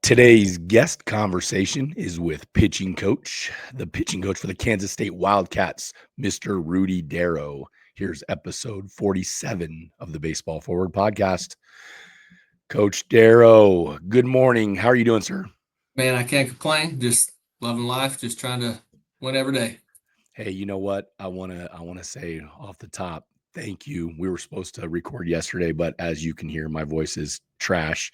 Today's guest conversation is with the pitching coach for the Kansas State Wildcats, Mr. Rudy Darrow. Here's episode 47 of the Baseball Forward podcast. Coach Darrow, good morning. How are you doing, sir? Man, I can't complain. Just loving life, just trying to win every day. Hey, you know what? I wanna say off the top, thank you. We were supposed to record yesterday, but as you can hear, my voice is trash.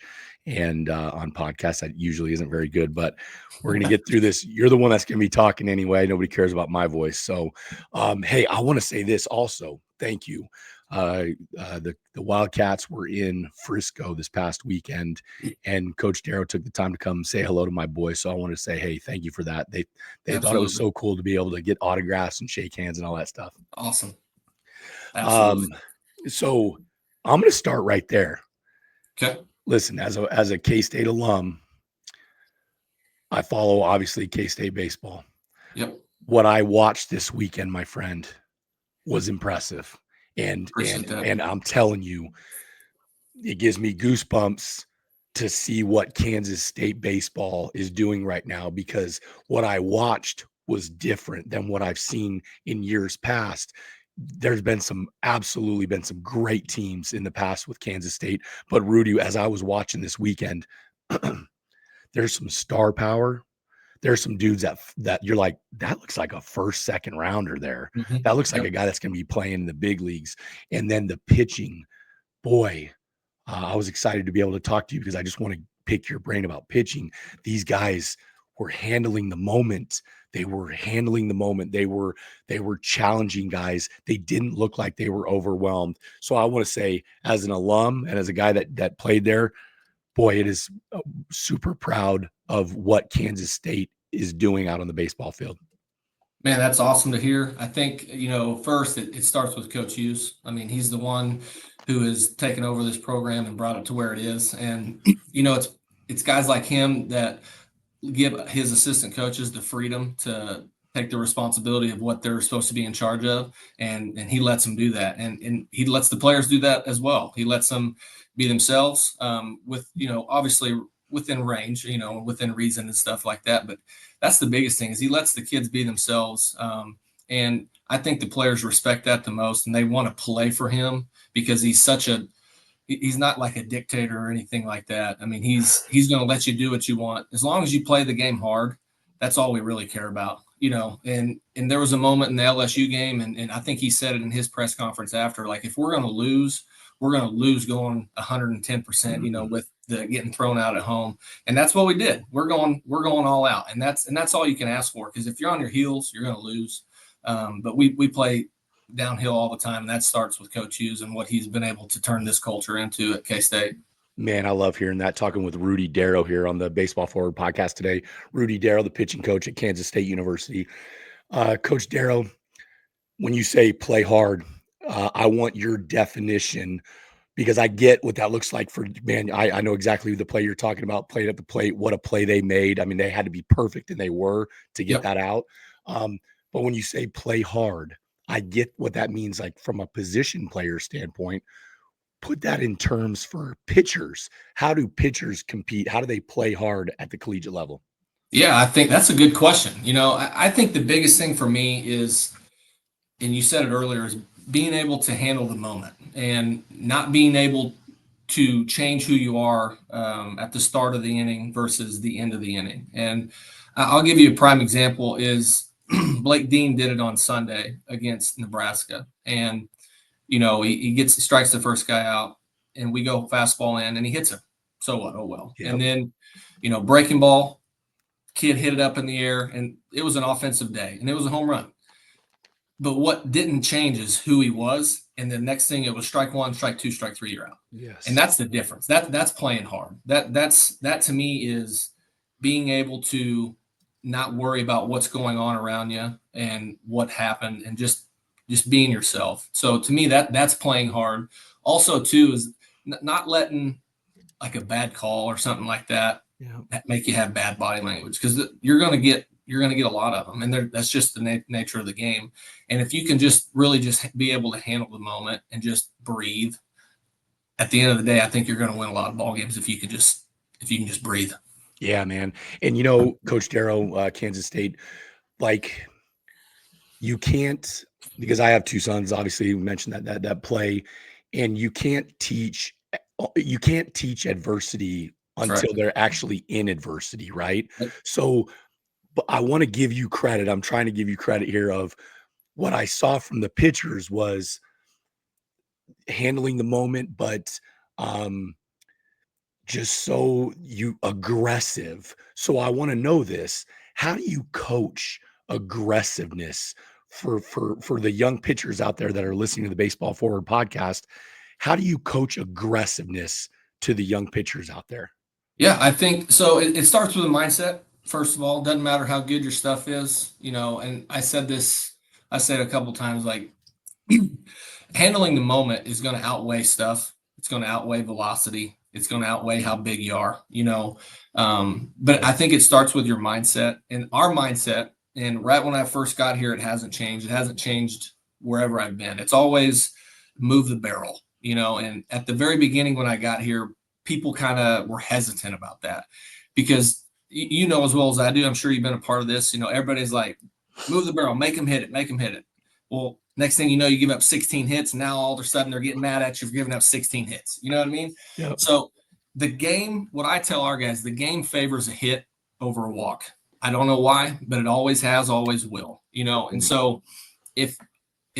And on podcasts, that usually isn't very good. But we're gonna get through this. You're the one that's gonna be talking anyway. Nobody cares about my voice. So hey, I want to say this also. Thank you. The Wildcats were in Frisco this past weekend, and Coach Darrow took the time to come say hello to my boys. So I want to say, hey, thank you for that. They thought it was Absolutely. so cool to be able to get autographs and shake hands and all that stuff. Awesome. Um, Absolutely. so I'm going to start right there. Okay. Listen, as a K-State alum, I follow obviously K-State baseball. Yep. What I watched this weekend, my friend, was impressive. And Appreciate and that. and I'm telling you, it gives me goosebumps to see what Kansas State baseball is doing right now, because what I watched was different than what I've seen in years past. There's been absolutely been some great teams in the past with Kansas State, but Rudy, as I was watching this weekend, there's some star power. There's some dudes that you're like, that looks like a first, second rounder there. That looks like a Yep. guy that's going to be playing in the big leagues. And then the pitching, boy, I was excited to be able to talk to you because I just want to pick your brain about pitching. These guys were handling the moment. They were handling the moment. They were challenging guys. They didn't look like they were overwhelmed. So I want to say, as an alum and as a guy that played there, boy, it is super proud of what Kansas State is doing out on the baseball field. Man, that's awesome to hear. I think, first it starts with Coach Hughes. I mean, he's the one who has taken over this program and brought it to where it is. And, it's guys like him that give his assistant coaches the freedom to take the responsibility of what they're supposed to be in charge of, and he lets them do that, and he lets the players do that as well. He lets them be themselves, with obviously within range, within reason and stuff like that. But that's the biggest thing, is he lets the kids be themselves, and I think the players respect that the most, and they want to play for him because he's not like a dictator or anything like that. I mean, he's going to let you do what you want as long as you play the game hard. That's all we really care about, And there was a moment in the LSU game, and I think he said it in his press conference after, like, if we're going to lose, we're going to lose going 110%, with the getting thrown out at home, and that's what we did. We're going all out, and that's all you can ask for, because if you're on your heels, you're going to lose. But we play downhill all the time. And that starts with Coach Hughes and what he's been able to turn this culture into at K-State. Man, I love hearing that. Talking with Rudy Darrow here on the Baseball Forward podcast today. Rudy Darrow, the pitching coach at Kansas State University. Coach Darrow, when you say play hard, I want your definition, because I get what that looks like for, man. I know exactly the play you're talking about, played at the plate, what a play they made. I mean, they had to be perfect, and they were, to get Yep. that out. But when you say play hard, I get what that means, like from a position player standpoint. Put that in terms for pitchers. How do pitchers compete? How do they play hard at the collegiate level? Yeah, I think that's a good question. I think the biggest thing for me is, and you said it earlier, is being able to handle the moment and not being able to change who you are, at the start of the inning versus the end of the inning. And I'll give you a prime example is Blake Dean did it on Sunday against Nebraska. And, he strikes the first guy out, and we go fastball in and he hits him. So what? Oh, well. Yep. And then, breaking ball, kid hit it up in the air, and it was an offensive day, and it was a home run. But what didn't change is who he was. And the next thing, it was strike one, strike two, strike three, you're out. And Yes. that's the difference. That's playing hard. That to me is being able to not worry about what's going on around you and what happened, and just being yourself. So to me, that's playing hard. Also, too, is not letting like a bad call or something like that Yeah. make you have bad body language, because you're going to get a lot of them, and that's just the nature of the game. And if you can just really just be able to handle the moment and just breathe, at the end of the day, I think you're going to win a lot of ball games if you can just if you can just breathe. Yeah, man. And Coach Darrow, Kansas State, like you can't, because I have two sons, obviously you mentioned that play, and you can't teach adversity Correct. until they're actually in adversity, right? So, but I want to give you credit. I'm trying to give you credit here of what I saw from the pitchers was handling the moment, but um just so you aggressive. So I want to know this. How do you coach aggressiveness for the young pitchers out there that are listening to the Baseball Forward podcast? How do you coach aggressiveness to the young pitchers out there? Yeah, I think so. It starts with a mindset. First of all, doesn't matter how good your stuff is, and I said this, I said a couple times, like handling the moment is going to outweigh stuff. It's going to outweigh velocity. It's going to outweigh how big you are. But Yep. I think it starts with your mindset and our mindset. And right when I first got here, it hasn't changed. It hasn't changed wherever I've been. It's always move the barrel. And at the very beginning when I got here, people kind of were hesitant about that because you know as well as I do, I'm sure you've been a part of this. Everybody's like, move the barrel, make them hit it, make them hit it. Well, next thing you know, you give up 16 hits, and now all of a sudden they're getting mad at you for giving up 16 hits. You know what I mean? Yep. So the game, what I tell our guys, the game favors a hit over a walk. I don't know why, but it always has, always will. And so if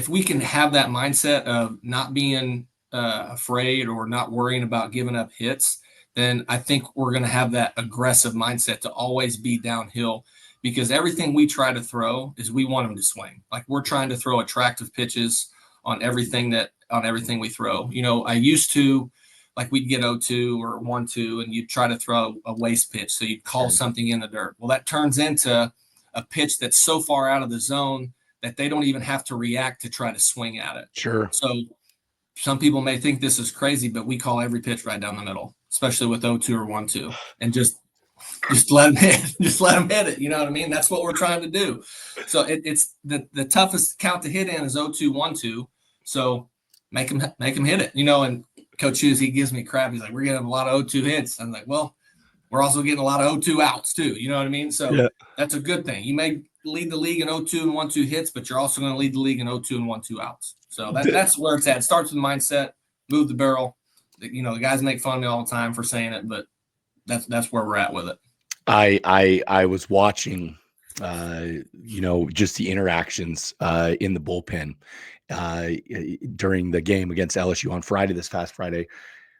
we can have that mindset of not being afraid or not worrying about giving up hits, then I think we're going to have that aggressive mindset to always be downhill because everything we try to throw is we want them to swing. Like we're trying to throw attractive pitches on everything we throw. I used to like we'd get 0-2 or 1-2 and you'd try to throw a waste pitch. So you'd call something in the dirt. Well, that turns into a pitch that's so far out of the zone that they don't even have to react to try to swing at it. Sure. So some people may think this is crazy, but we call every pitch right down the middle, especially with 0-2 or 1-2, and just let them hit. Just let them hit it. You know what I mean? That's what we're trying to do. So it's the toughest count to hit in is 0-2, 1-2. So make them hit it. And Coach Hughes, he gives me crap. He's like, we're getting a lot of 0-2 hits. I'm like, well, we're also getting a lot of 0-2 outs too. You know what I mean? So that's a good thing. You may lead the league in 0-2 and 1-2 hits, but you're also going to lead the league in 0-2 and 1-2 outs. So that's where it's at. It starts with mindset, move the barrel. The guys make fun of me all the time for saying it, but that's where we're at with it. I was watching, just the interactions in the bullpen during the game against LSU on Friday, this past Friday.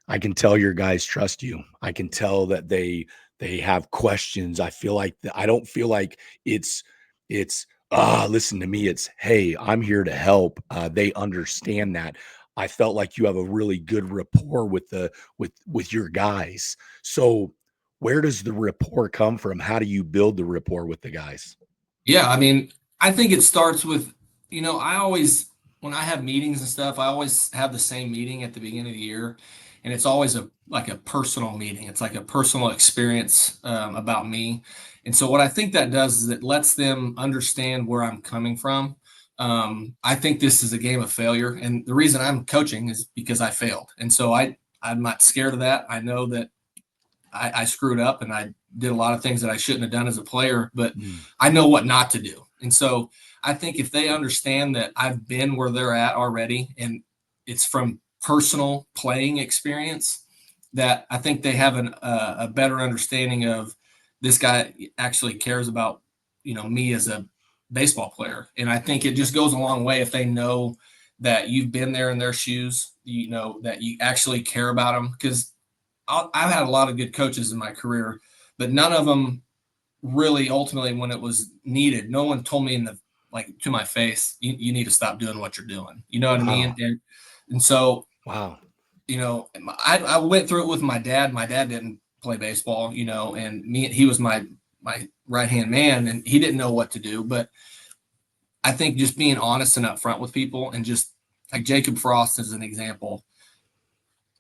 I can tell your guys trust you. I can tell that they have questions. I don't feel like it's listen to me. It's, hey, I'm here to help. They understand that. I felt like you have a really good rapport with your guys. So where does the rapport come from? How do you build the rapport with the guys? Yeah, I mean, I think it starts with, I always, when I have meetings and stuff, I always have the same meeting at the beginning of the year. And it's always like a personal meeting. It's like a personal experience about me. And so what I think that does is it lets them understand where I'm coming from. I think this is a game of failure. And the reason I'm coaching is because I failed. And so I'm not scared of that. I know that I screwed up and I did a lot of things that I shouldn't have done as a player, but I know what not to do. And so I think if they understand that I've been where they're at already, and it's from personal playing experience, that I think they have a better understanding of this guy actually cares about, me as a baseball player. And I think it just goes a long way if they know that you've been there in their shoes, that you actually care about them. Because I've had a lot of good coaches in my career, but none of them really ultimately, when it was needed, no one told me to my face, you need to stop doing what you're doing. You know what I mean? And so, wow, I went through it with my dad. My dad didn't play baseball, and he was my right-hand man, and he didn't know what to do. But I think just being honest and upfront with people, and just like Jacob Frost is an example,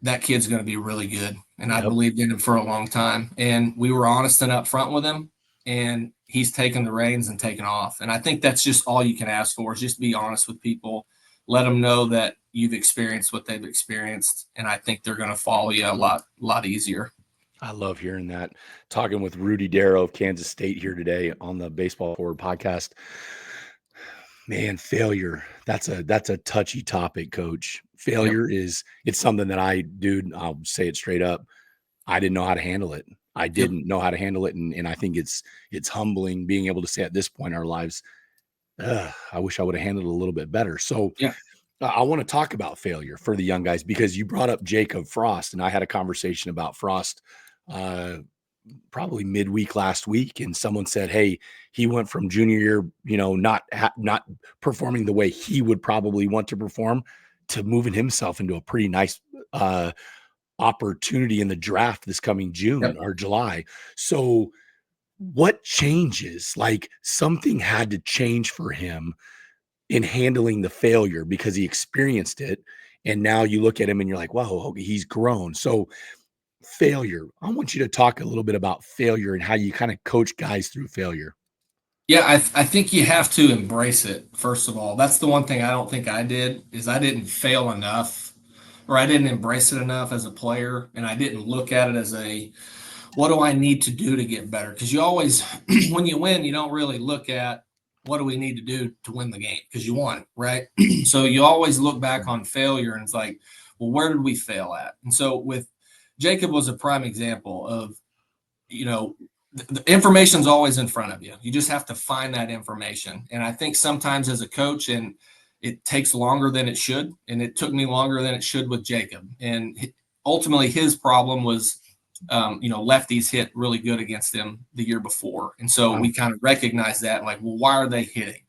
that kid's going to be really good. And I believed in him for a long time. And we were honest and upfront with him, and he's taken the reins and taken off. And I think that's just all you can ask for, is just be honest with people, let them know that you've experienced what they've experienced. And I think they're going to follow you a lot easier. I love hearing that. Talking with Rudy Darrow of Kansas State here today on the Baseball Forward podcast. Man, failure. That's a touchy topic, coach. Yep. Failure is it's something that dude, I'll say it straight up. I didn't know how to handle it. I Yep. didn't know how to handle it. And I think it's humbling being able to say at this point in our lives, I wish I would have handled it a little bit better. So Yeah. I want to talk about failure for the young guys because you brought up Jacob Frost, and I had a conversation about Frost uh, probably midweek last week, and someone said, "Hey, he went from junior year, not performing the way he would probably want to perform, to moving himself into a pretty nice uh, opportunity in the draft this coming June Yep. or July." So, what changes? Like something had to change for him in handling the failure because he experienced it. And now you look at him and you're like, wow, okay, he's grown. So, failure. I want you to talk a little bit about failure and how you kind of coach guys through failure. Yeah, I think you have to embrace it, first of all. That's the one thing I don't think I did, is I didn't fail enough, or I didn't embrace it enough as a player, and I didn't look at it as a, what do I need to do to get better? Because you always, when you win, you don't really look at what do we need to do to win the game, because you won, right? So you always look back on failure and it's like, well, where did we fail at? And so with Jacob was a prime example of, you know, the information's always in front of you. You just have to find that information. And I think sometimes as a coach, and it takes longer than it should, and it took me longer than it should with Jacob. And ultimately, his problem was, lefties hit really good against him the year before, and so Wow. we kind of recognized that. Like, well, why are they hitting,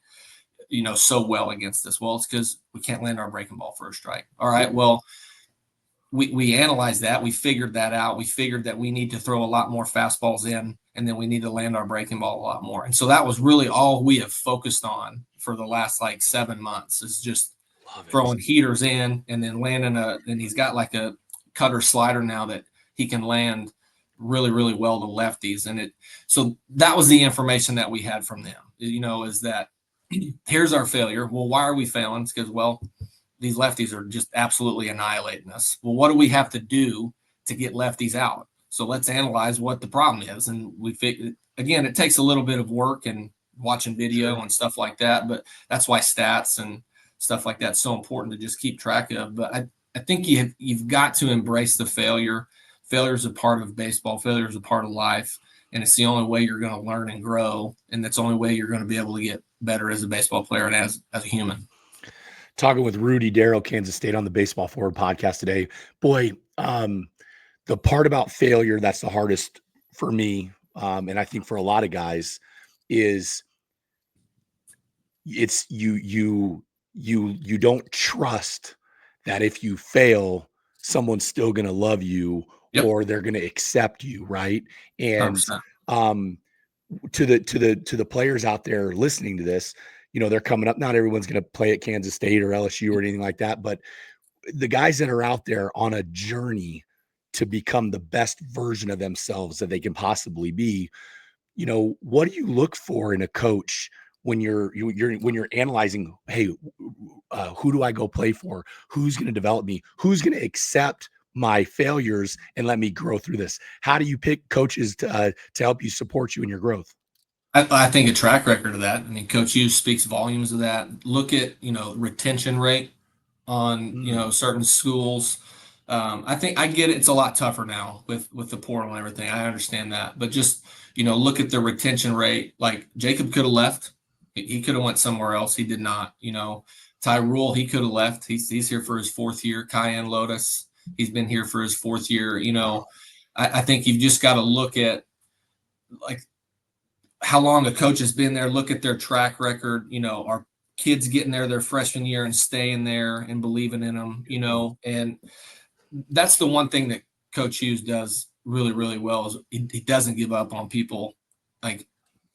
so well against us? Well, it's because we can't land our breaking ball for a strike. All right, well, we analyzed that. We figured that out. We figured that we need to throw a lot more fastballs in, and then we need to land our breaking ball a lot more. And so that was really all we have focused on for the last like 7 months, is just Love it. throwing heaters in and then landing and he's got like a cutter slider now that he can land really, really well to lefties. So that was the information that we had from them, is that here's our failure. Well, why are we failing? It's because, well, these lefties are just absolutely annihilating us. Well, what do we have to do to get lefties out? So let's analyze what the problem is. And again, it takes a little bit of work and watching video Sure. and stuff like that, but that's why stats and stuff like that's so important to just keep track of. But I think you've got to embrace the failure. Failure is a part of baseball. Failure is a part of life, and it's the only way you're going to learn and grow, and that's the only way you're going to be able to get better as a baseball player and as a human. Talking with Rudy Darrow, Kansas State on the Baseball Forward podcast today. Boy, the part about failure that's the hardest for me, and I think for a lot of guys, is it's you don't trust that if you fail, someone's still going to love you Yep, or they're going to accept you, right? And 100%. um to the players out there listening to this, they're coming up. Not everyone's going to play at Kansas State or LSU or anything like that, but the guys that are out there on a journey to become the best version of themselves that they can possibly be, what do you look for in a coach when you're analyzing, hey, who do I go play for? Who's going to develop me? Who's going to accept my failures and let me grow through this? How do you pick coaches to help you support you in your growth? I think a track record of that. I mean, Coach Hughes speaks volumes of that. Look at, retention rate on, Mm, certain schools. I think I get it. It's a lot tougher now with the portal and everything. I understand that, but just, look at the retention rate. Like Jacob could have left. He could have went somewhere else. He did not. Tyrul, he could have left. He's here for his fourth year. Cayenne Lotus, he's been here for his fourth year. wow. I think you've just got to look at, like, how long a coach has been there, look at their track record. Are kids getting there their freshman year and staying there and believing in them, and that's the one thing that Coach Hughes does really, really well, is he doesn't give up on people. Like,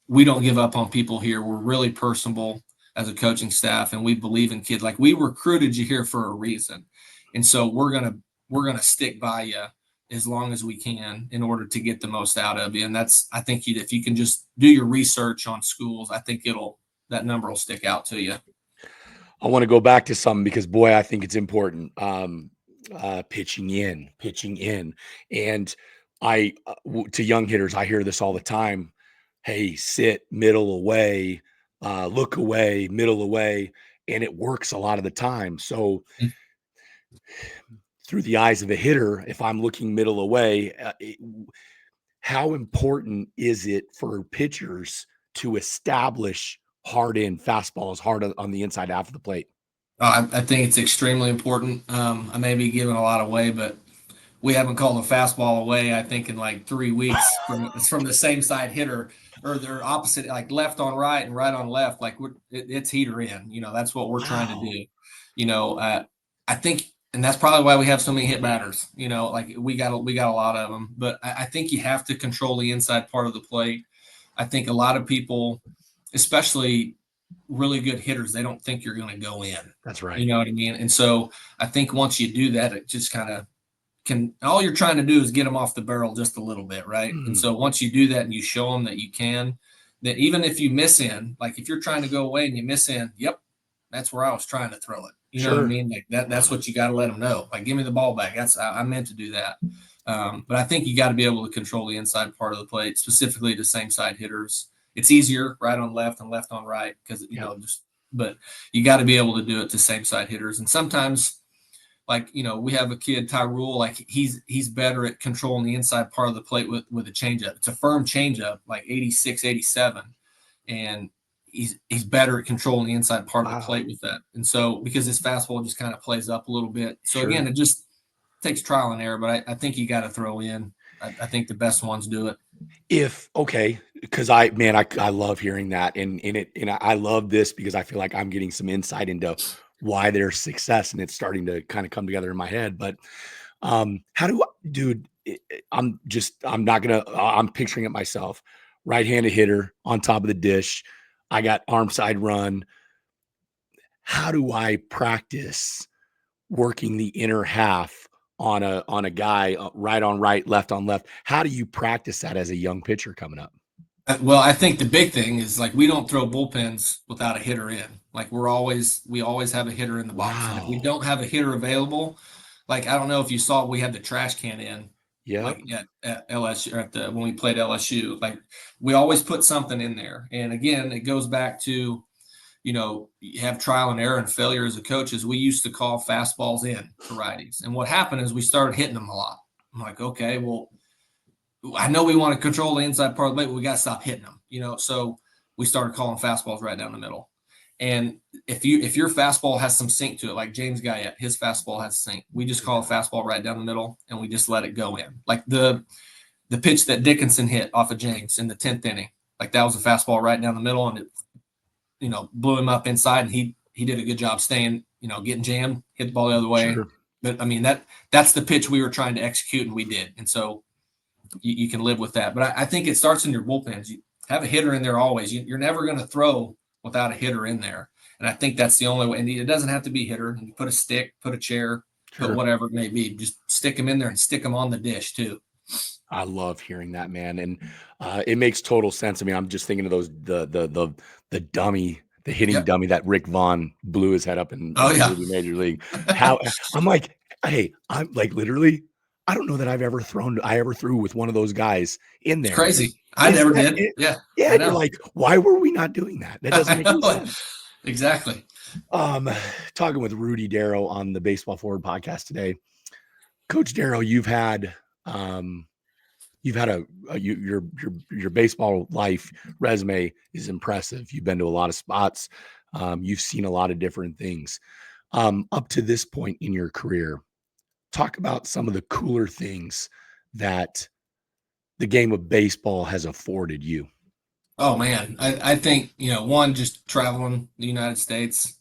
we don't give up on people here. We're really personable as a coaching staff, and we believe in kids. Like, we recruited you here for a reason, and so we're gonna stick by you as long as we can in order to get the most out of you. And that's, I think, if you can just do your research on schools, I think that number will stick out to you. I want to go back to something because boy, I think it's important. Pitching in, and To young hitters, I hear this all the time. Hey, sit, middle away, look away, middle away, and it works a lot of the time. So through the eyes of a hitter, if I'm looking middle away, how important is it for pitchers to establish hard in fastballs, hard on the inside half of the plate? I think it's extremely important. I may be giving a lot away, but we haven't called a fastball away, I think, in like 3 weeks from the same side hitter, or their opposite, like left on right and right on left. Like it's heater in. That's what we're trying to Wow. do. I think, and that's probably why we have so many hit batters. Like we got a lot of them. But I think you have to control the inside part of the plate. I think a lot of people, especially really good hitters, they don't think you're going to go in. That's right. You know what I mean? And so I think once you do that, it just kind of all you're trying to do is get them off the barrel just a little bit, right? And Mm, so once you do that and you show them that you can, that even if you miss in, like if you're trying to go away and you miss in, yep, that's where I was trying to throw it. You know what I sure. mean? Like that's what you got to let them know. Like, give me the ball back. I meant to do that. But I think you got to be able to control the inside part of the plate, specifically the same side hitters. It's easier right on left and left on right because Yep. but you got to be able to do it to same side hitters. And sometimes, like, we have a kid, Tyrul, like he's better at controlling the inside part of the plate with a changeup. It's a firm changeup, like 86, 87. And he's better at controlling the inside part of the Wow. plate with that. And so because his fastball just kind of plays up a little bit. So Sure. again, it just takes trial and error, but I think you got to throw in. I think the best ones do it. If okay, because I love hearing that, and I love this because I feel like I'm getting some insight into why there's success, and it's starting to kind of come together in my head. But how do I, dude? I'm not gonna. I'm picturing it myself. Right-handed hitter on top of the dish. I got arm side run. How do I practice working the inner half on a guy right on right, left on left? How do you practice that as a young pitcher coming up? Well, I think the big thing is like we don't throw bullpens without a hitter in. Like we always have a hitter in the box, and if we Wow. don't have a hitter available, like I don't know if you saw, we had the trash can in, Yep. like at LSU, or when we played LSU. Like we always put something in there, and again, it goes back to you have trial and error and failure as a coach. Is we used to call fastballs in to righties, and what happened is we started hitting them a lot. I'm like, okay, well, I know we want to control the inside part of the plate, but we got to stop hitting them. So we started calling fastballs right down the middle. And if your fastball has some sink to it, like James Guyette, his fastball has sink. We just call a fastball right down the middle, and we just let it go in. Like the pitch that Dickinson hit off of James in the 10th inning, like that was a fastball right down the middle, and it blew him up inside, and he did a good job staying, getting jammed, hit the ball the other way. Sure. But I mean that's the pitch we were trying to execute, and we did. And so you can live with that. But I think it starts in your bullpens. You have a hitter in there always. You're never going to throw without a hitter in there. And I think that's the only way. And it doesn't have to be hitter. You put a stick, put a chair, put Sure. whatever it may be. Just stick them in there and stick them on the dish too. I love hearing that, man, and it makes total sense. I mean, I'm just thinking of those the dummy, the hitting Yep. dummy that Rick Vaughn blew his head up in Oh the yeah. movie Major League. How I'm like, hey, I'm like literally, I don't know that I ever threw with one of those guys in It's there. crazy. I Is never that did. it? Yeah. Yeah, I and you're know. like, why were we not doing that? That doesn't I make any know it. sense. Exactly. Um, Talking with Rudy Darrow on the Baseball Forward podcast today. Coach Darrow, um you've had your baseball life resume is impressive. You've been to a lot of spots. You've seen a lot of different things. Up to this point in your career, talk about some of the cooler things that the game of baseball has afforded you. Oh man. I think, one, just traveling the United States,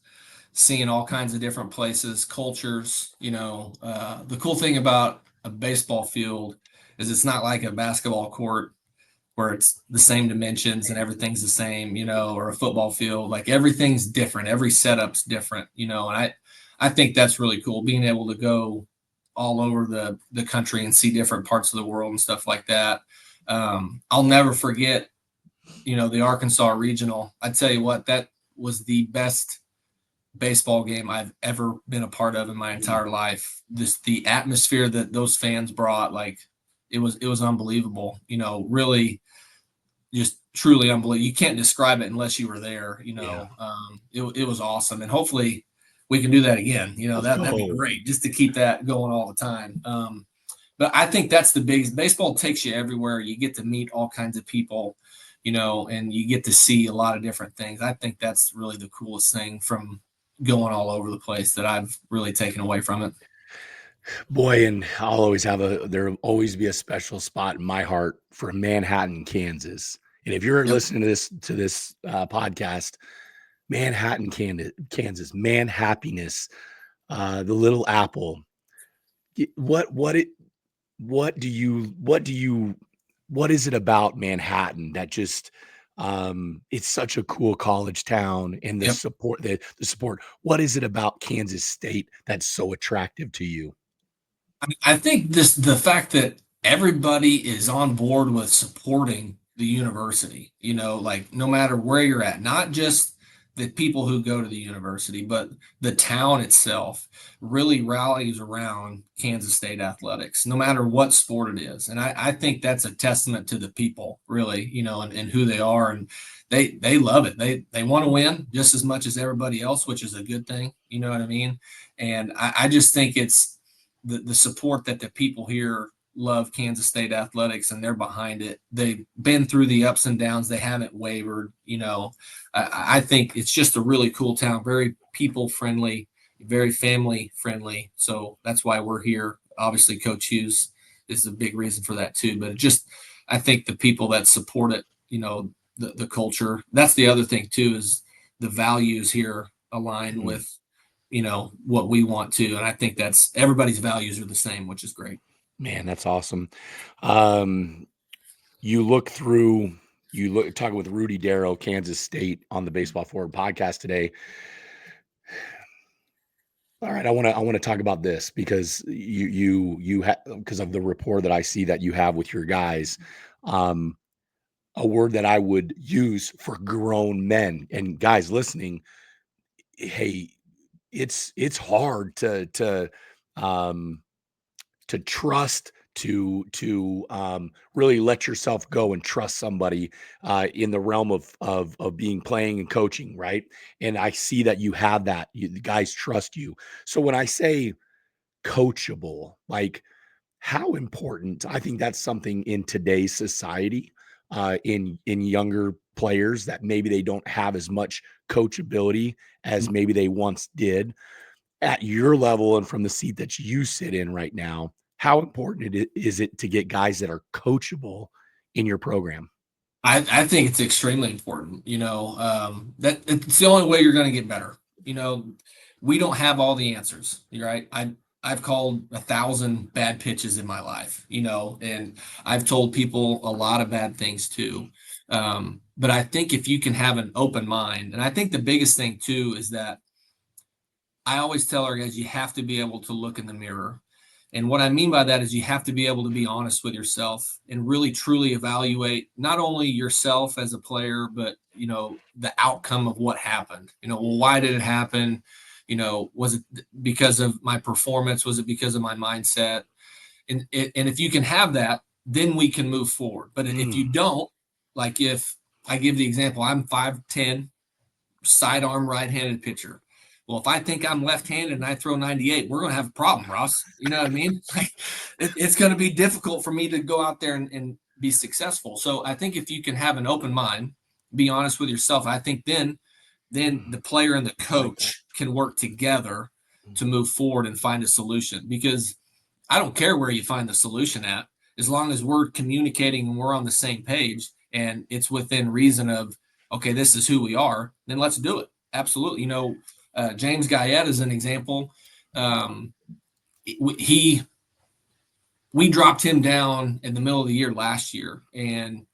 seeing all kinds of different places, cultures. The cool thing about a baseball field is it's not like a basketball court where it's the same dimensions and everything's the same, or a football field. Like everything's different, every setup's different, and I think that's really cool, being able to go all over the country and see different parts of the world and stuff like that. I'll never forget, the Arkansas regional. I tell you what, that was the best baseball game I've ever been a part of in my Mm, entire life. The atmosphere that those fans brought, like it was unbelievable. Really just truly unbelievable. You can't describe it unless you were there. Yeah. It was awesome, and hopefully we can do that again. That'd be Oh, great just to keep that going all the time. But I think that's the biggest. Baseball takes you everywhere. You get to meet all kinds of people, and you get to see a lot of different things. I think that's really the coolest thing from going all over the place that I've really taken away from it. boy, and there'll always be a special spot in my heart for Manhattan, Kansas. And if you're Yep. listening to this podcast, Manhattan, Kansas, man happiness, the little apple. What it what do you what is it about Manhattan that just it's such a cool college town and Yep. the support. What is it about Kansas State that's so attractive to you? I think the fact that everybody is on board with supporting the university, like no matter where you're at, not just the people who go to the university, but the town itself really rallies around Kansas State athletics, no matter what sport it is. And I think that's a testament to the people, really, and who they are. And they love it. They want to win just as much as everybody else, which is a good thing. You know what I mean? And I just think it's the support that the people here love Kansas State athletics and they're behind it. They've been through the ups and downs. They haven't wavered. I think it's just a really cool town, very people friendly, very family friendly. So that's why we're here. Obviously, Coach Hughes is a big reason for that too. But I think the people that support it, the culture. That's the other thing too is the values here align Mm, with what we want to. And I think that's everybody's values are the same, which is great. man, that's awesome. Um, you look through you look talking with Rudy Darrow, Kansas State on the Baseball Forward podcast today. All right, I want to talk about this because you have because of the rapport that I see that you have with your guys. Um, a word that I would use for grown men and guys listening. Hey, it's hard um, to trust to really let yourself go and trust somebody in the realm of being playing and coaching, right? And I see that you have that. The guys trust you. So when I say coachable, like how important, I think that's something in today's society, in younger players that maybe they don't have as much coachability as maybe they once did. At your level and from the seat that you sit in right now, how important is it to get guys that are coachable in your program? I think it's extremely important, that it's the only way you're going to get better. You know, we don't have all the answers, right? I've called 1,000 bad pitches in my life, and I've told people a lot of bad things too. But I think if you can have an open mind, and I think the biggest thing too is that I always tell our guys you have to be able to look in the mirror. And what I mean by that is you have to be able to be honest with yourself and really truly evaluate not only yourself as a player, but the outcome of what happened. Well, why did it happen? Was it because of my performance? Was it because of my mindset? And if you can have that, then we can move forward. But if you Mm, don't, like if I give the example, I'm 5'10", sidearm right-handed pitcher. Well, if I think I'm left-handed and I throw 98, we're going to have a problem, Ross. You know what I mean? It's going to be difficult for me to go out there and be successful. So I think if you can have an open mind, be honest with yourself, I think then the player and the I like that. coach can work together Mm, to move forward and find a solution. Because I don't care where you find the solution at, as long as we're communicating and we're on the same page and it's within reason of, okay, this is who we are, then let's do it. Absolutely. James Guyette is an example. Um, he we dropped him down in the middle of the year last year, and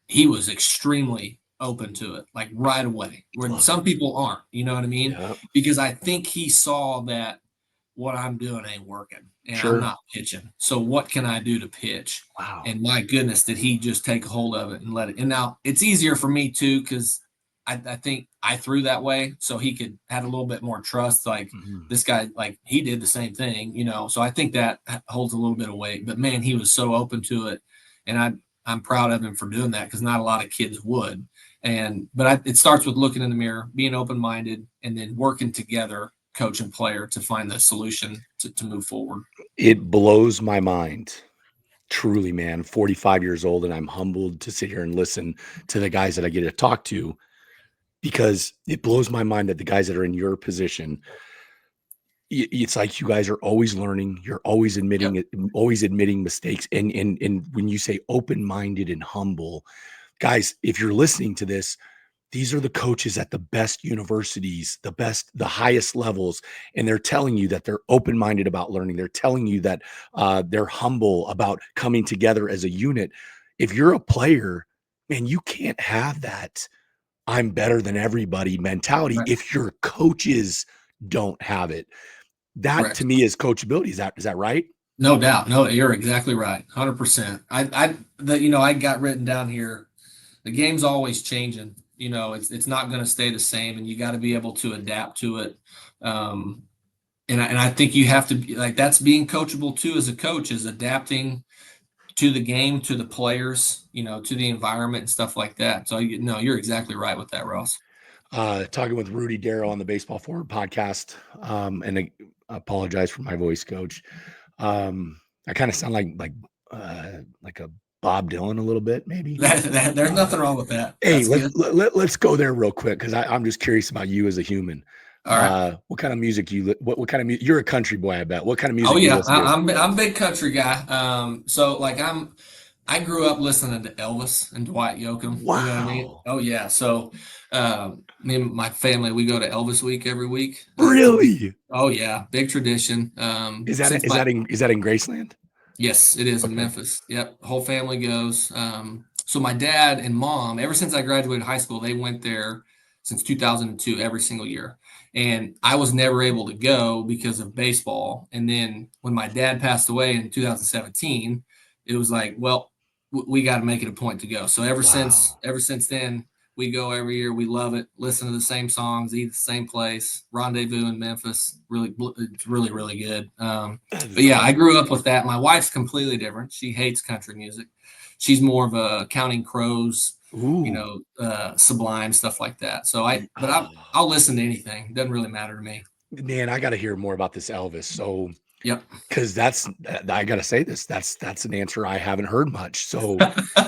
he was extremely open to it, like right away. Where love it. some people aren't, you know what I mean? Yeah, Because I think he saw that what I'm doing ain't working, and I'm sure. not pitching. So what can I do to pitch? Wow. And my goodness, did he just take a hold of it and let it? And now it's easier for me too because I think I threw that way so he could had a little bit more trust. Like Mhm. this guy, like he did the same thing, you know. So I think that holds a little bit of weight. But man, he was so open to it, and I'm proud of him for doing that because not a lot of kids would. It starts with looking in the mirror, being open minded, and then working together, coach and player, to find the solution to move forward. It blows my mind. Truly, man, 45 years old, and I'm humbled to sit here and listen to the guys that I get to talk to because it blows my mind that the guys that are in your position, it's like you guys are always learning. You're always Yep. admitting it, always admitting mistakes. And when you say open-minded and humble, guys, if you're listening to this, these are the coaches at the best universities, the highest levels, and they're telling you that they're open-minded about learning. They're telling you that they're humble about coming together as a unit. If you're a player, man, you can't have that I'm better than everybody mentality Right. if your coaches don't have it. That to Correct. me is coachability. Is that right? No doubt. No, you're exactly right. 100%. I got written down here. The game's always changing. You know, it's not going to stay the same, and you got to be able to adapt to it. Um, and I think you have to be like that's being coachable too as a coach is adapting to the game, to the players, you know, to the environment and stuff like that. So no, you're exactly right with that, Ross. Talking with Rudy Darrow on the Baseball Forward podcast. And I apologize for my voice, coach. I kind of sound like a Bob Dylan a little bit, maybe. There's Uh, nothing wrong with that. hey, That's let's good. let's go there real quick because I'm just curious about you as a human. All right. What kind of music what kind of music? You're a country boy, I bet. What kind of Oh music do you yeah, listen to? I'm a big country guy. So like I grew up listening to Elvis and Dwight Yoakam. You know what I mean? Wow, Oh yeah. So me and my family we go to Elvis Week every week. It's a big. really? Oh yeah, big tradition. Since my Is that in Graceland? Yes, it is in Okay. Memphis. Yep, whole family goes. So my dad and mom, ever since I graduated high school, they went there since 2002 every single year. And I was never able to go because of baseball. And then when my dad passed away in 2017, it was like, well, we got to make it a point to go. So Wow. ever since then, we go every year. We love it. Listen to the same songs, eat at the same place. Rendezvous in Memphis. It's really, really good. That But is yeah, I awesome. grew up with that. My wife's completely different. She hates country music. She's more of a Counting Crows, Ooh. Sublime stuff like that. Oh, I'll listen to anything. Doesn't really matter to me. man, I got to hear more about this Elvis. So, Yep. because I got to say this, that's an answer I haven't heard much. So,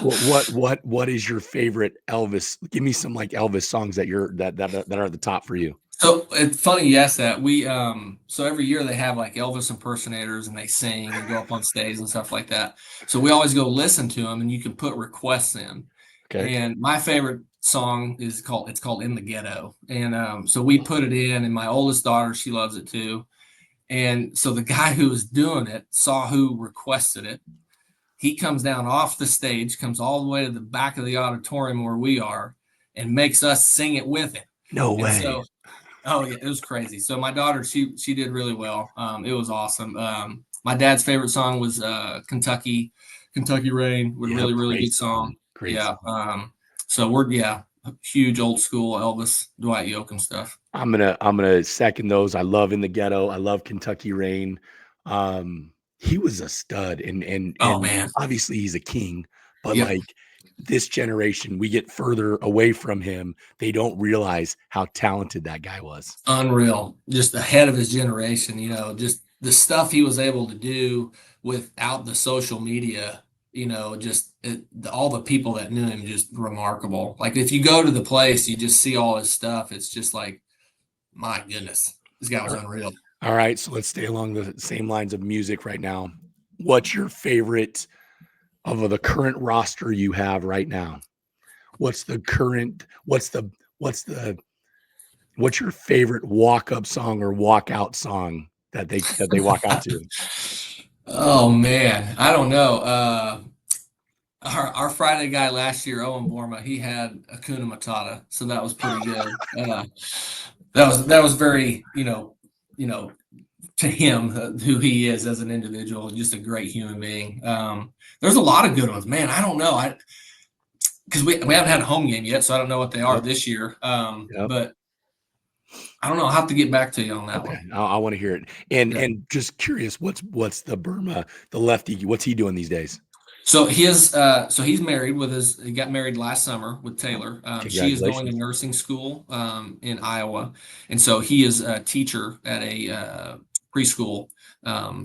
what is your favorite Elvis? Give me some like Elvis songs that are at the top for you. So it's funny you asked that. So every year they have like Elvis impersonators and they sing and go up on stage and stuff like that. So we always go listen to them and you can put requests in. Okay. And my favorite song it's called In the Ghetto. And so we put it in and my oldest daughter, she loves it too. And so the guy who was doing it saw who requested it. He comes down off the stage, comes all the way to the back of the auditorium where we are, and makes us sing it with him. No And way. so Oh yeah, it was crazy. So my daughter, she did really well. It was awesome. My dad's favorite song was Kentucky Rain, was a Yep. really really Great good song. song. Great Yeah. song. So we're huge old school Elvis, Dwight Yoakam stuff. I'm gonna second those. I love In the Ghetto. I love Kentucky Rain. He was a stud, Oh and man, obviously he's a king, but yep, like this generation, we get further away from him. They don't realize how talented that guy was. unreal. Just ahead of his generation. You know, just the stuff he was able to do without the social media. All the people that knew him just remarkable. Like if you go to the place, you just see all his stuff. It's just like my goodness, this guy was All unreal. all right, so let's stay along the same lines of music right now. What's your favorite of the current roster you have right now? What's the current? What's the What's your favorite walk-up song or walk-out song that they walk out to? Oh man, I don't know. Our Friday guy last year, Owen Borma, he had Akuna Matata, so that was pretty good. That was very you know to him who he is as an individual, just a great human being. There's a lot of good ones, man. I don't know. because we haven't had a home game yet, so I don't know what they are Yep. this year. Yep. But I don't know. I'll have to get back to you on that Okay. one. I want to hear it. And Yeah. just curious, what's the Burma, the lefty, what's he doing these days? So he's married with he got married last summer with Taylor. She is going to Congratulations. nursing school in Iowa, and so he is a teacher at a preschool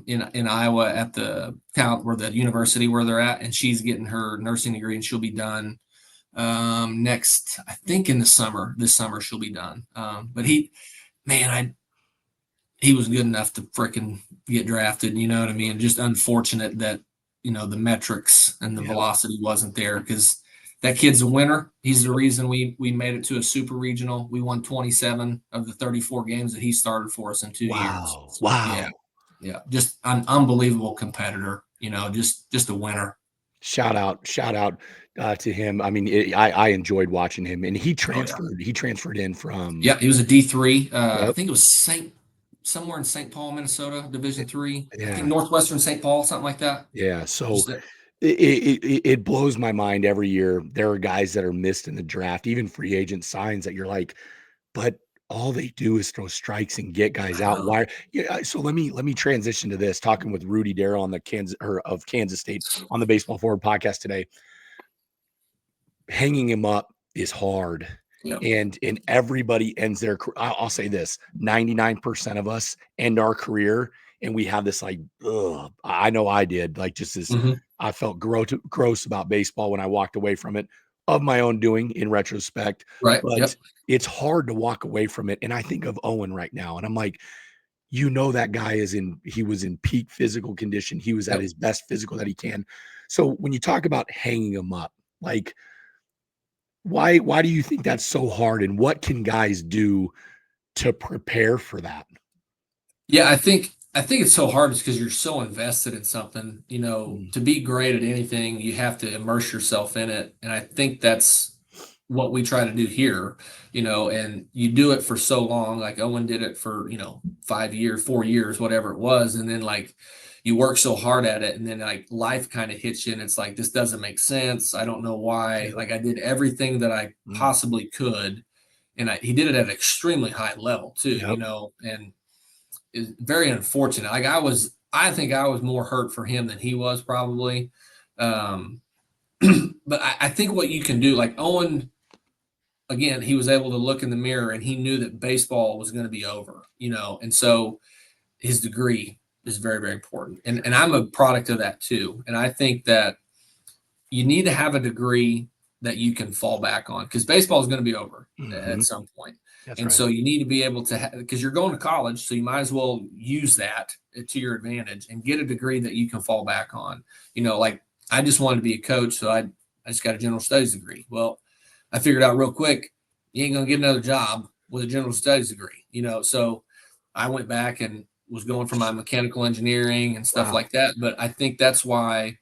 in Iowa at the town where the university where they're at, and she's getting her nursing degree, and she'll be done next, I think in the summer. This summer she'll be done. But man, he was good enough to freaking get drafted. You know what I mean? Just unfortunate that the metrics and the Yep. velocity wasn't there because that kid's a winner. He's the reason we made it to a super regional. We won 27 of the 34 games that he started for us in 2 years. Wow. So yeah, Wow. yeah, just an unbelievable competitor. Just a winner. Shout out to him. I mean, I enjoyed watching him, and Oh yeah, he transferred in from, yeah. He was a D3. I yep. think it was somewhere in St. Paul, Minnesota, Division three. I think Yeah. Northwestern St. Paul, something like that. Yeah. So Just a, it blows my mind every year. There are guys that are missed in the draft, even free agent signs that you're like, but all they do is throw strikes and get guys I out. know. Why? Yeah. So let me transition to this. Talking with Rudy Darrow on the Kansas State on the Baseball Forward podcast today. Hanging him up is hard. Yeah. And everybody ends their I'll say this, 99% of us end our career and we have this like, ugh, I know I did, like just this, Mhm. I felt gross about baseball when I walked away from it, of my own doing in retrospect. Right. But Yep. it's hard to walk away from it. And I think of Owen right now, and I'm like, that guy he was in peak physical condition. He was at Yep. his best physical that he can. So when you talk about hanging him up, like, why do you think that's so hard, and what can guys do to prepare for that? Yeah, I think it's so hard because you're so invested in something. Mm, To be great at anything, you have to immerse yourself in it, and I think that's what we try to do here. And you do it for so long. Like Owen did it for 5 years, 4 years, whatever it was, and then like you work so hard at it, and then like life kind of hits you, and it's like this doesn't make sense. I don't know why. yep, Like I did everything that I mm, possibly could, and he did it at an extremely high level too. yep, And is very unfortunate. Like I think I was more hurt for him than he was probably. Um, but I think what you can do, like Owen, again, he was able to look in the mirror and he knew that baseball was going to be over, and so his degree is very, very important. And I'm a product of that too. And I think that you need to have a degree that you can fall back on because baseball is going to be over at mhm, some point. that's And right, so you need to be able to, because you're going to college, so you might as well use that to your advantage and get a degree that you can fall back on. Like I just wanted to be a coach, so I just got a general studies degree. Well, I figured out real quick, you ain't going to get another job with a general studies degree, so I went back and was going for my mechanical engineering and stuff wow, like that. But I think that's why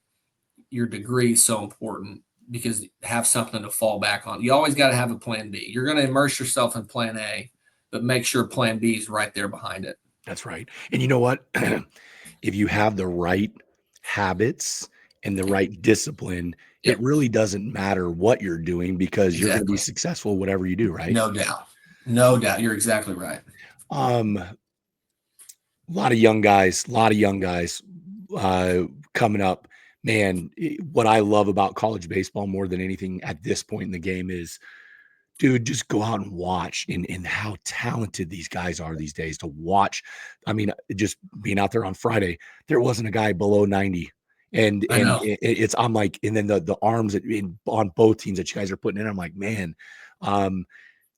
your degree is so important because have something to fall back on. You always got to have a plan B. You're going to immerse yourself in plan A, but make sure plan B is right there behind it. that's right. And you know what? If you have the right habits and the Yep. right discipline, it Yep. really doesn't matter what you're doing because you're gonna be Exactly. successful whatever you do, right? No doubt. No doubt. You're exactly right. A lot of young guys, uh, coming up. Man, what I love about college baseball more than anything at this point in the game is, dude, just go out and watch and how talented these guys are these days to watch. I mean, just being out there on Friday, there wasn't a guy below 90. I And know. it's I'm like, and then the arms on both teams that you guys are putting in, I'm like, man, um,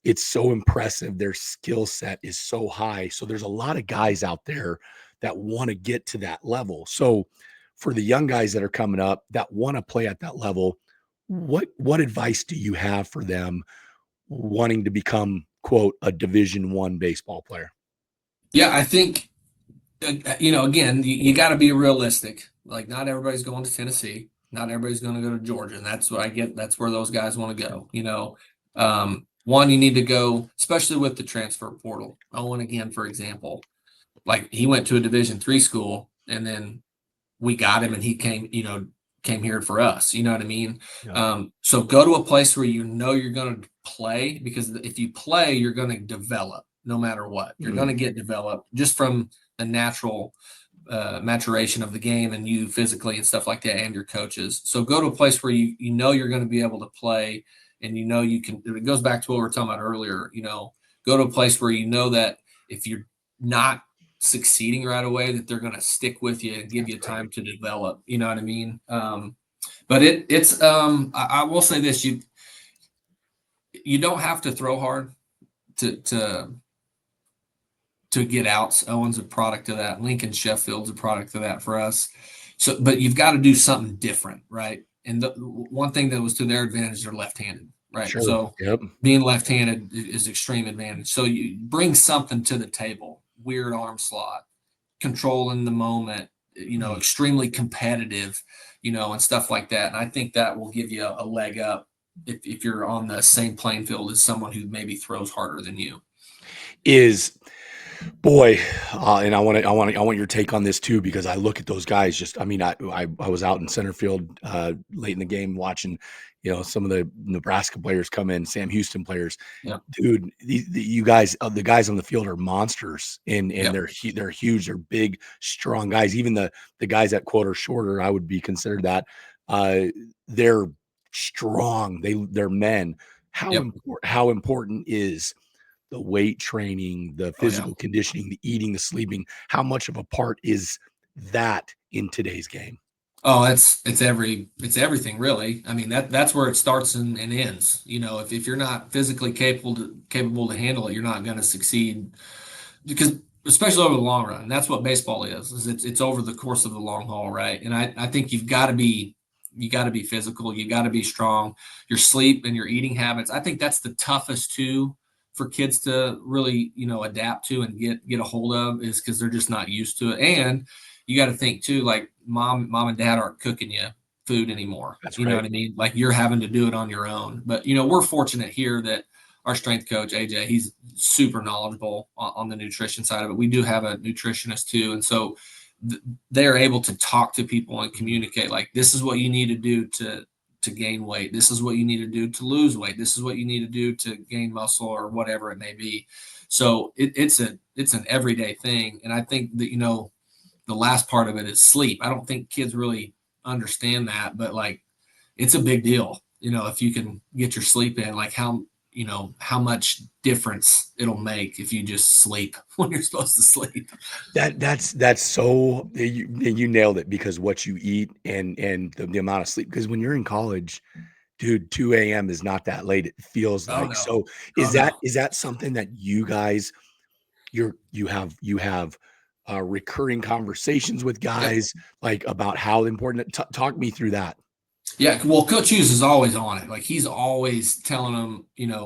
it's so impressive. Their skill set is so high. So there's a lot of guys out there that want to get to that level. So for the young guys that are coming up that want to play at that level, what advice do you have for them wanting to become, quote, a Division 1 baseball player? Yeah, I think, again, you got to be realistic. Like, not everybody's going to Tennessee. Not everybody's going to go to Georgia. And that's what I get. That's where those guys want to go. One, you need to go, especially with the transfer portal. Owen, again, for example, like he went to a Division 3 school and then we got him and he came, came here for us. You know what I mean? Yep. So go to a place where you know you're going to play, because if you play, you're going to develop no matter what. You're going to get developed just from the natural maturation of the game and you physically and stuff like that, and your coaches. So go to a place where you know you're going to be able to play, and you know you can. It goes back to what we were talking about earlier. Go to a place where you know that if you're not succeeding right away, that they're going to stick with you and give That's you right. time to develop. You know what I mean? But it's I will say this: you don't have to throw hard to get outs. Owen's a product of that. Lincoln Sheffield's a product of that for us. So, but you've got to do something different, right? And the one thing that was to their advantage, they're left-handed, right? Sure. So Yep. being left-handed is extreme advantage. So you bring something to the table. Weird arm slot, controlling the moment, extremely competitive, and stuff like that. And I think that will give you a leg up if you're on the same playing field as someone who maybe throws harder than you. Is Boy, and I want your take on this too, because I look at those guys. Just, I mean, I was out in center field late in the game watching, some of the Nebraska players come in, Sam Houston players. Yep. Dude, you guys, the guys on the field are monsters, and Yep. they're huge, they're big, strong guys. Even the guys that quote are shorter, I would be considered that. They're strong. They're men. Yep. How important is the weight training, the Oh yeah. physical conditioning, the eating, the sleeping? How much of a part is that in today's game? Oh, it's everything really. I mean, that's where it starts and ends. If you're not physically capable to handle it, you're not going to succeed, because especially over the long run. And that's what baseball is it's over the course of the long haul, right? And I think you got to be physical, you got to be strong. Your sleep and your eating habits, I think that's the toughest too for kids to really, adapt to and get a hold of, is because they're just not used to it. And you got to think too, like mom and dad aren't cooking you food anymore. That's You know right. what I mean? Like you're having to do it on your own. But we're fortunate here that our strength coach AJ, he's super knowledgeable on the nutrition side of it. We do have a nutritionist too, and so they're able to talk to people and communicate, like, this is what you need to do to gain weight, this is what you need to do to lose weight, this is what you need to do to gain muscle, or whatever it may be. So it's an everyday thing. And I think that the last part of it is sleep. I don't think kids really understand that, but like it's a big deal. If you can get your sleep in, like how much difference it'll make if you just sleep when you're supposed to sleep. That's so you nailed it, because what you eat and the amount of sleep. Because when you're in college, dude, 2 a.m. is not that late, it feels Oh like. no. So Oh no. is that something that you guys, you have recurring conversations with Yep. guys, like, about how important talk me through that? Yeah, well, Coach Hughes is always on it. Like he's always telling them,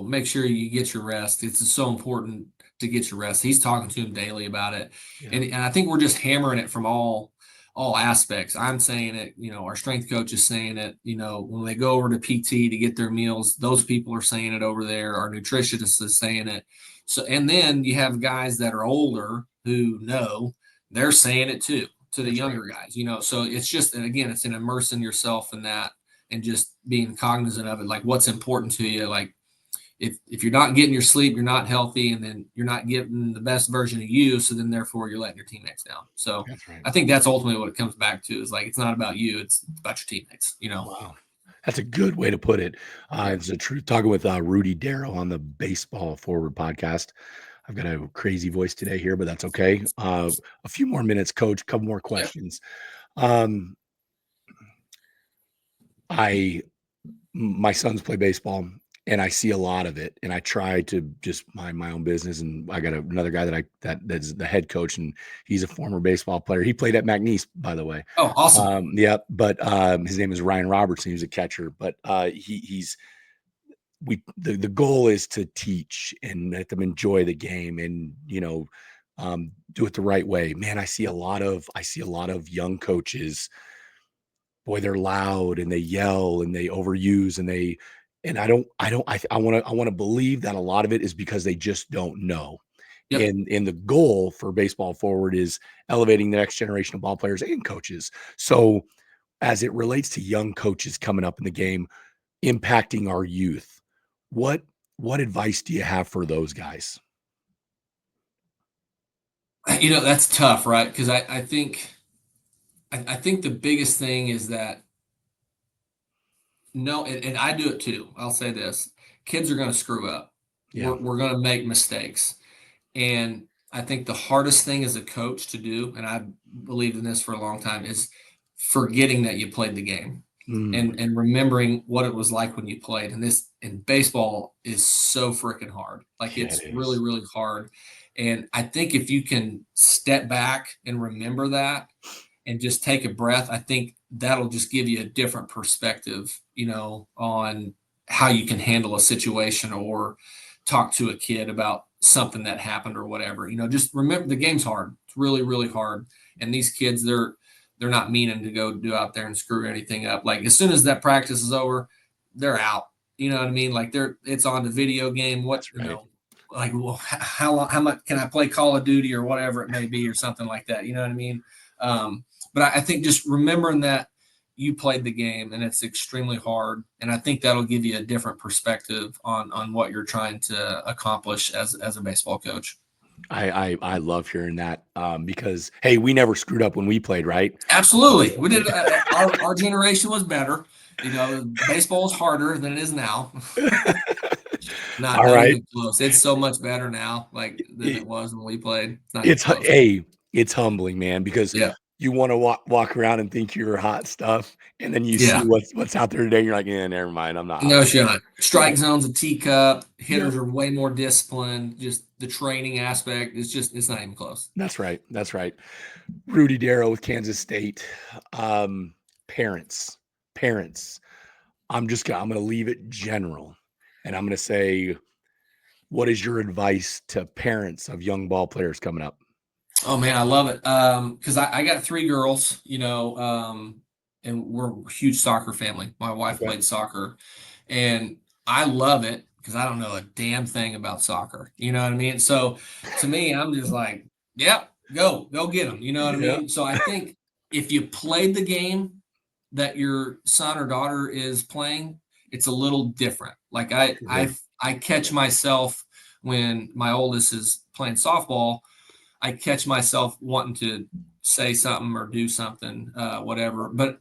make sure you get your rest. It's so important to get your rest. He's talking to them daily about it, Yeah. and I think we're just hammering it from all aspects. I'm saying it, our strength coach is saying it. When they go over to PT to get their meals, those people are saying it over there. Our nutritionist is saying it. So, and then you have guys that are older who know, they're saying it too to the That's right. younger guys. So it's just, and again, it's an immersing yourself in that and just being cognizant of it, like what's important to you. Like if you're not getting your sleep, you're not healthy, and then you're not getting the best version of you. So then therefore you're letting your teammates down. So That's right. I think that's ultimately what it comes back to, is like, it's not about you, it's about your teammates. Wow. That's a good way to put it. Yeah. It's the truth. Talking with Rudy Darrow on the Baseball Forward podcast. I've got a crazy voice today here, but that's okay. A few more minutes, Coach. Couple more Yeah. questions. Um, I My sons play baseball, and I see a lot of it, and I try to just mind my own business. And I got another guy that's the head coach, and he's a former baseball player. He played at McNeese, by the way. Oh, awesome. Yeah, but his name is Ryan Robertson. He was a catcher, but he's the goal is to teach and let them enjoy the game, and do it the right way. Man, I see a lot of young coaches. Boy, they're loud and they yell and they overuse, and I want to believe that a lot of it is because they just don't know. Yep. And the goal for Baseball Forward is elevating the next generation of ball players and coaches. So as it relates to young coaches coming up in the game, impacting our youth, what what advice do you have for those guys? That's tough, right? Because I think the biggest thing is that no, and I do it too. I'll say this: kids are going to screw up. Yeah. We're going to make mistakes, and I think the hardest thing as a coach to do, and I've believed in this for a long time, is forgetting that you played the game Mm, and remembering what it was like when you played. And baseball is so freaking hard. Like yeah, it it's really, is. really hard. And I think if you can step back and remember that and just take a breath, I think that'll just give you a different perspective, on how you can handle a situation or talk to a kid about something that happened or whatever. Just remember the game's hard. It's really, really hard. And these kids, they're not meaning to go do out there and screw anything up. Like as soon as that practice is over, they're out. You know what I mean? Like it's on the video game. That's right. Like, well, how long, how much can I play Call of Duty or whatever it may be or something like that? You know what I mean? But I think just remembering that you played the game and it's extremely hard, and I think that'll give you a different perspective on what you're trying to accomplish as a baseball coach. I love hearing that, because, hey, we never screwed up when we played, right? Absolutely, we did. Our generation was better. Baseball is harder than it is now. Not All not right. even close. It's so much better now, like than It it was when we played. It's not even it's hu close. hey, it's humbling, man, because Yeah, you wanna walk around and think you're hot stuff, and then you see yeah. what's out there today, and you're like, "Yeah, never mind, I'm not hot." No shot. Yep, Strike zone's a teacup. yep. Hitters are way more disciplined. Just the training aspect. It's not even close. That's right, that's right. Rudy Darrow with Kansas State. Um, parents, parents. I'm gonna leave it general, and I'm gonna say, what is your advice to parents of young ball players coming up? Oh man, I love it. Because I got three girls, and we're a huge soccer family. My wife Okay. played soccer, and I love it because I don't know a damn thing about soccer. You know what I mean? So to me, I'm just like, yep, go get them. You know what I Yeah, mean? So I think if you played the game that your son or daughter is playing, it's a little different. Like sure. I catch myself when my oldest is playing softball. I catch myself wanting to say something or do something, whatever. But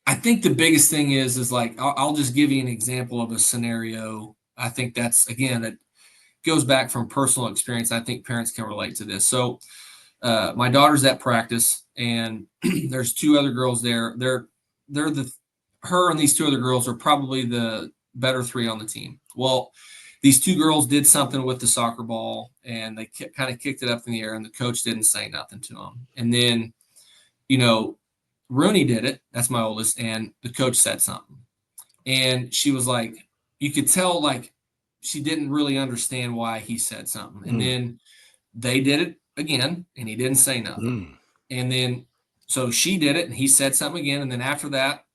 I think the biggest thing is like I'll just give you an example of a scenario. I think that's again it goes back from personal experience. I think parents can relate to this. So my daughter's at practice, and there's two other girls there. They're the her and these two other girls are probably the better three on the team. Well, these two girls did something with the soccer ball, and they kind of kicked it up in the air, and the coach didn't say nothing to them. And then, you know, Rooney did it. That's my oldest, and the coach said something, and she was like, you could tell like she didn't really understand why he said something. And Mm, then they did it again, and he didn't say nothing. mm, And then so she did it, and he said something again. And then after that,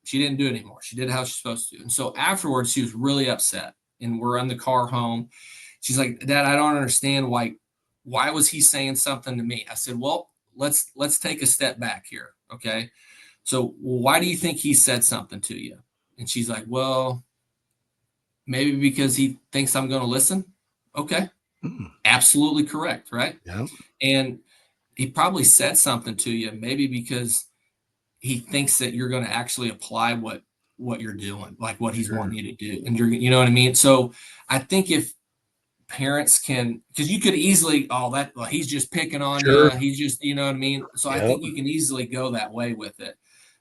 she didn't do it anymore. She did how she's supposed to. And so afterwards, she was really upset. And we're in the car home. She's like, Dad, I don't understand why was he saying something to me? I said, well, let's take a step back here. Okay. So why do you think he said something to you? And she's like, well, maybe because he thinks I'm going to listen. Okay. mm. Absolutely correct. Right. Yeah, And he probably said something to you, maybe because he thinks that you're going to actually apply what you're doing, like what he's sure, wanting you to do, and you know what I mean. So I think if parents can, because you could easily, oh, that well, he's just picking on you, sure. he's just, you know what I mean. So I Yep. think you can easily go that way with it.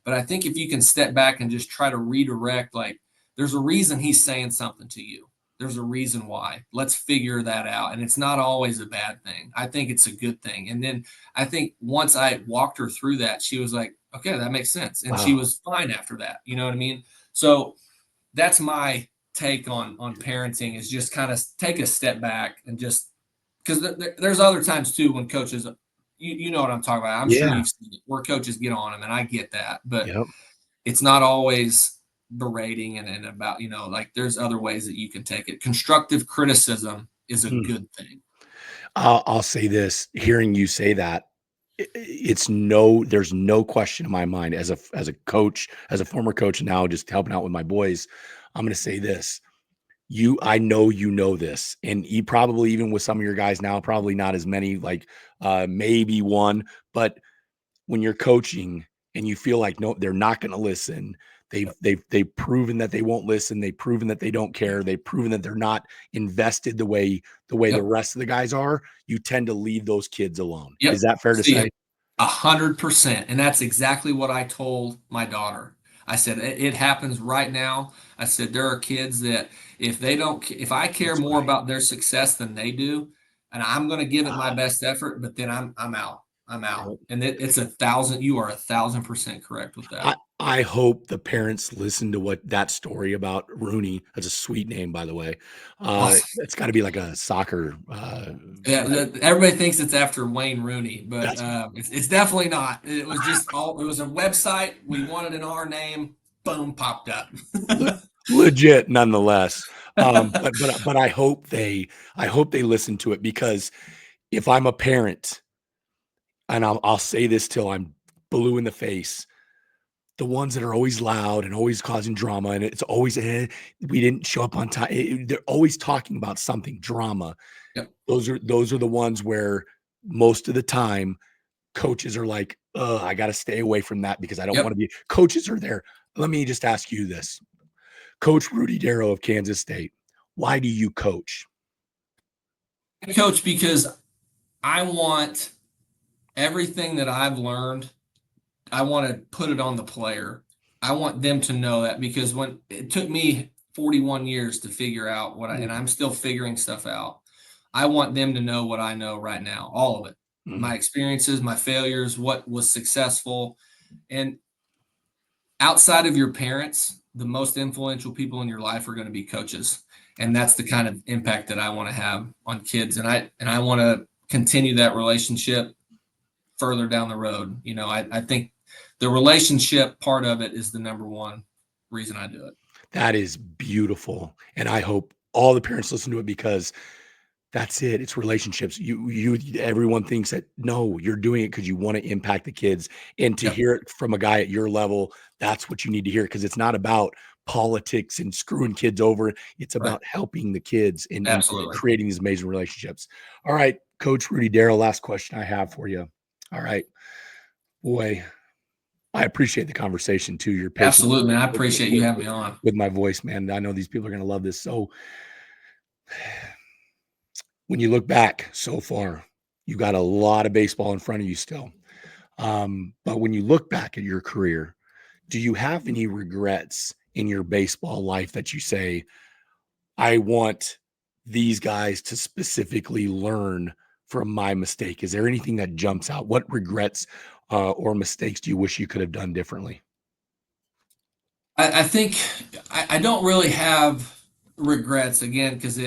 But I think if you can step back and just try to redirect, like there's a reason he's saying something to you. There's a reason why. Let's figure that out. And it's not always a bad thing. I think it's a good thing. And then I think once I walked her through that, she was like, okay, that makes sense. And she Wow. was fine after that. You know what I mean? So that's my take on parenting is just kind of take a step back and just because there's other times too when coaches you know what I'm talking about. I'm sure Yeah. you've seen it where coaches get on them, and I get that, but Yep. it's not always berating and about like there's other ways that you can take it. Constructive criticism is a Mm. good thing. I'll say this, hearing you say that, there's no question in my mind as a coach, as a former coach, now just helping out with my boys. I'm going to say this. I know you know this, and you probably, even with some of your guys now, probably not as many, like maybe one, but when you're coaching and you feel like, no, they're not going to listen. Yep. They've proven that they won't listen. They've proven that they don't care. They've proven that they're not invested the Yep. rest of the guys are. You tend to leave those kids alone. Is Yep. that fair to See, say? 100%. And that's exactly what I told my daughter. I said, it happens right now. I said, there are kids that if I care That's more right. about their success than they do, and I'm going to give it my Ah, best effort, but then I'm out. I'm out. yep. And it's 1,000. You are 1,000% correct with that. I hope the parents listen to what that story about Rooney. That's a sweet name, by the way. Awesome. It's got to be like a soccer, Yeah, right? everybody thinks it's after Wayne Rooney, but That's it's definitely not. It was just it was a website. We wanted an R name. Boom, popped up. le- legit, nonetheless. But I hope they listen to it, because if I'm a parent, and I'll say this till I'm blue in the face, the ones that are always loud and always causing drama, and it's always, we didn't show up on time. They're always talking about something drama. Yep. Those are the ones where most of the time coaches are like, I got to stay away from that because I don't want Yep. to be. Coaches are there. Let me just ask you this, Coach Rudy Darrow of Kansas State. Why do you coach? Coach, because I want everything that I've learned, I want to put it on the player. I want them to know that, because when it took me 41 years to figure out and I'm still figuring stuff out. I want them to know what I know right now, all of it. Mhm. My experiences, my failures, what was successful. And outside of your parents, the most influential people in your life are going to be coaches. And That's that's the kind of impact that I want to have on kids. And I want to continue that relationship further down the road. I think the relationship part of it is the number one reason I do it. that is beautiful, and I hope all the parents listen to it, because that's it. It's relationships. Everyone thinks that, no, you're doing it because you want to impact the kids, and to Yep. hear it from a guy at your level, that's what you need to hear, because it's not about politics and screwing kids over. It's Right. about helping the kids and Absolutely. creating these amazing relationships. All right, Coach Rudy Darrow, last question I have for you. All right, boy, I appreciate the conversation too. Your patience Absolutely, man. I with, appreciate you with, having with me on. with my voice, man. I know these people are going to love this. So, when you look back so far, you got a lot of baseball in front of you still. But when you look back at your career, do you have any regrets in your baseball life that you say, I want these guys to specifically learn from my mistake? Is there anything that jumps out? What regrets or mistakes do you wish you could have done differently? I think I don't really have regrets, again, because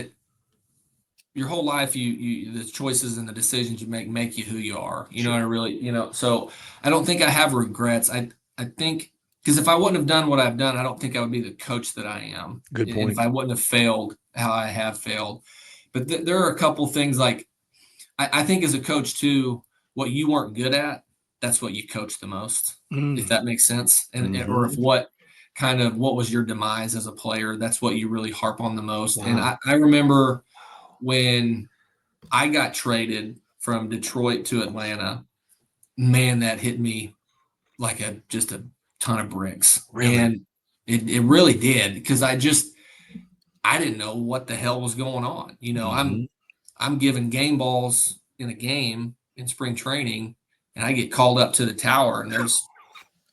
your whole life, the choices and the decisions you make you who you are. Sure. I really, so I don't think I have regrets. I think, because if I wouldn't have done what I've done, I don't think I would be the coach that I am. Good And if point. I wouldn't have failed how I have failed. But there are a couple things, like I think as a coach too, what you weren't good at, that's what you coach the most, if Mm, that makes sense. Or if mhm. what was your demise as a player, that's what you really harp on the most. And Wow. I remember when I got traded from Detroit to Atlanta, man, that hit me like just a ton of bricks. Really? And it really did, because I didn't know what the hell was going on. Mhm. I'm giving game balls in a game in spring training, and I get called up to the tower, and there's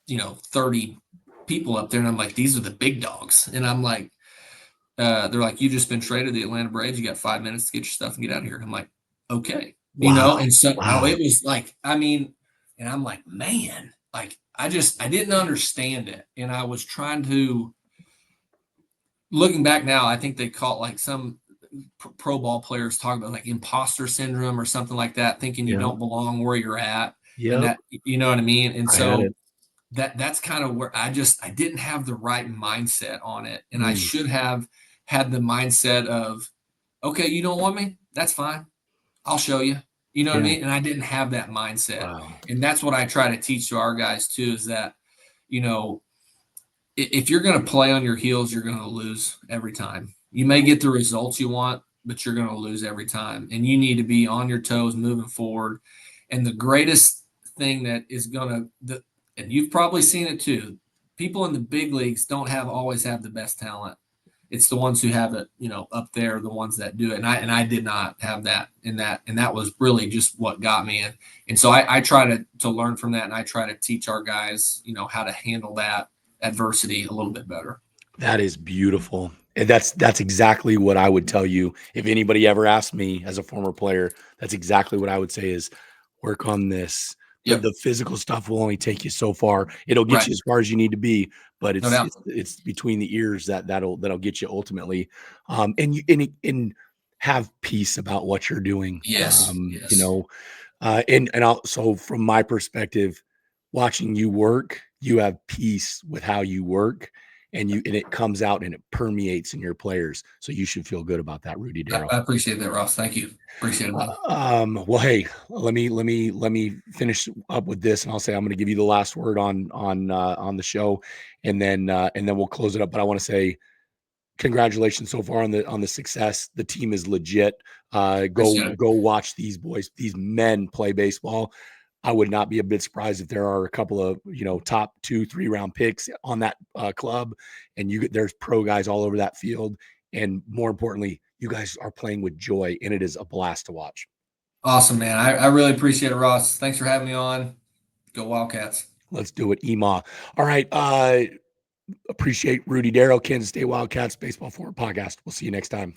30 people up there, and I'm like, these are the big dogs. And I'm like, they're like, you just been traded to the Atlanta Braves. You got 5 minutes to get your stuff and get out of here. I'm like, okay. Wow. And so Wow. it was like, and I'm like, man, like I didn't understand it. And I was trying to, looking back now, I think they call it, like, some pro ball players talk about, like, imposter syndrome or something like that, thinking you Yep. don't belong where you're at. And Yep. that, you know what I mean? And I had so it. that's kind of where I didn't have the right mindset on it. And I Mm. should have had the mindset of, okay, you don't want me? That's fine. I'll show you. You know what I Yeah. mean? And I didn't have that mindset. Wow. And that's what I try to teach to our guys too, is that, you know, if you're going to play on your heels, you're going to lose every time. You may get the results you want, but you're going to lose every time. And you need to be on your toes moving forward. And the greatest thing that is going to, and you've probably seen it too, people in the big leagues don't always have the best talent. It's the ones who have it, you know, up there, the ones that do it. And I did not have that and that was really just what got me in. And so I try to learn from that, and I try to teach our guys, you know, how to handle that adversity a little bit better. That is beautiful. And that's exactly what I would tell you if anybody ever asked me as a former player. That's exactly what I would say is work on this. Yep. The physical stuff will only take you so far. It'll get Right. you as far as you need to be, but No it's doubt. it's between the ears that'll get you ultimately. And and have peace about what you're doing. Yes. You Yes. know, and also from my perspective, watching you work, you have peace with how you work, and it comes out and it permeates in your players. So you should feel good about that, Rudy I, Darrow. I appreciate that, Ross. Thank you. Appreciate it, bud. Well, hey, let me finish up with this, and I'll say I'm going to give you the last word on the show, and then we'll close it up. But I want to say congratulations so far on the success. The team is legit. Appreciate it. Go watch these boys, these men play baseball. I would not be a bit surprised if there are a couple of top 2-3 round picks on that club, and there's pro guys all over that field. And more importantly, you guys are playing with joy, and it is a blast to watch. Awesome, man. I really appreciate it, Ross. Thanks for having me on. Go Wildcats. Let's do it, EMA. All right. Appreciate Rudy Darrow, Kansas State Wildcats Baseball Forward Podcast. We'll see you next time.